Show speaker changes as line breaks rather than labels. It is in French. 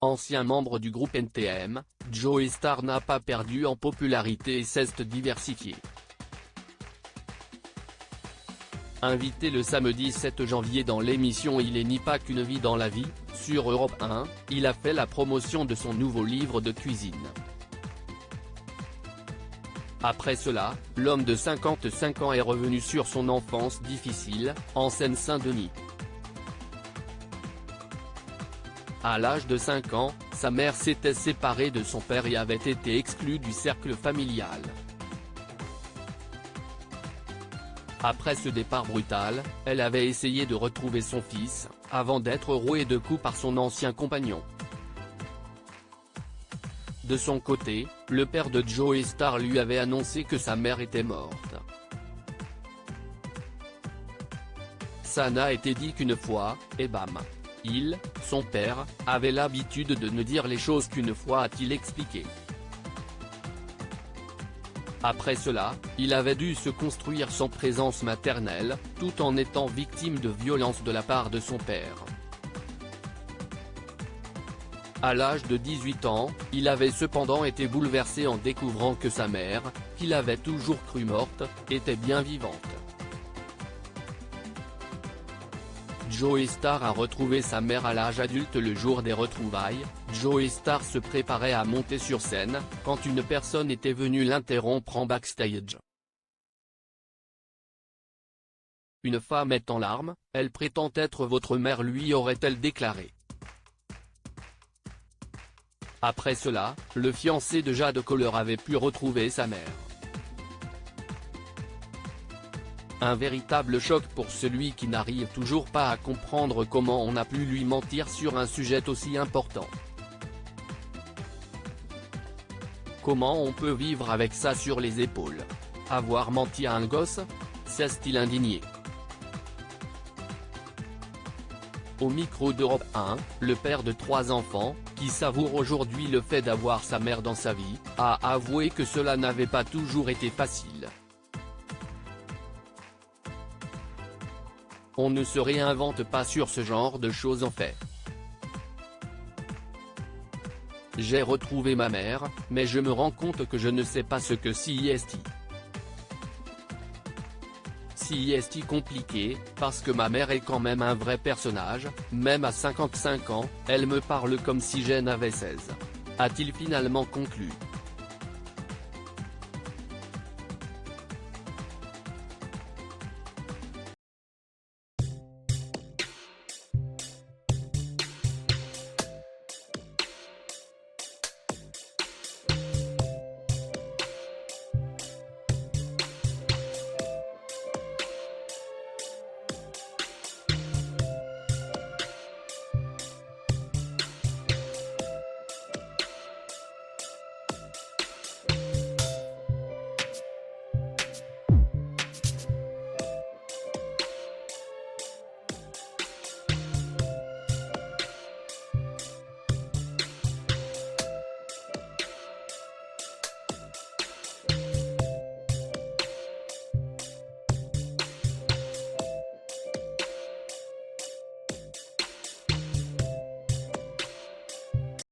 Ancien membre du groupe NTM, Joey Starr n'a pas perdu en popularité et s'est diversifié. Invité le samedi 7 janvier dans l'émission Il n'est pas qu'une vie dans la vie, sur Europe 1, il a fait la promotion de son nouveau livre de cuisine. Après cela, l'homme de 55 ans est revenu sur son enfance difficile, en Seine-Saint-Denis. À l'âge de 5 ans, sa mère s'était séparée de son père et avait été exclue du cercle familial. Après ce départ brutal, elle avait essayé de retrouver son fils, avant d'être rouée de coups par son ancien compagnon. De son côté, le père de Joey Starr lui avait annoncé que sa mère était morte. Ça n'a été dit qu'une fois, et bam. Son père, avait l'habitude de ne dire les choses qu'une fois, a-t-il expliqué. Après cela, il avait dû se construire sans présence maternelle, tout en étant victime de violences de la part de son père. À l'âge de 18 ans, il avait cependant été bouleversé en découvrant que sa mère, qu'il avait toujours cru morte, était bien vivante. Joey Starr a retrouvé sa mère à l'âge adulte le jour des retrouvailles. Joey Starr se préparait à monter sur scène, quand une personne était venue l'interrompre en backstage. Une femme est en larmes, elle prétend être votre mère, lui aurait-elle déclaré. Après cela, le fiancé de Jade Coller avait pu retrouver sa mère. Un véritable choc pour celui qui n'arrive toujours pas à comprendre comment on a pu lui mentir sur un sujet aussi important. Comment on peut vivre avec ça sur les épaules? Avoir menti à un gosse? S'est-il indigné. Au micro d'Europe 1, le père de 3 enfants, qui savoure aujourd'hui le fait d'avoir sa mère dans sa vie, a avoué que cela n'avait pas toujours été facile. On ne se réinvente pas sur ce genre de choses en fait. J'ai retrouvé ma mère, mais je me rends compte que je ne sais pas ce que CIST. CIST compliqué, parce que ma mère est quand même un vrai personnage, même à 55 ans, elle me parle comme si j'en avais 16. A-t-il finalement conclu.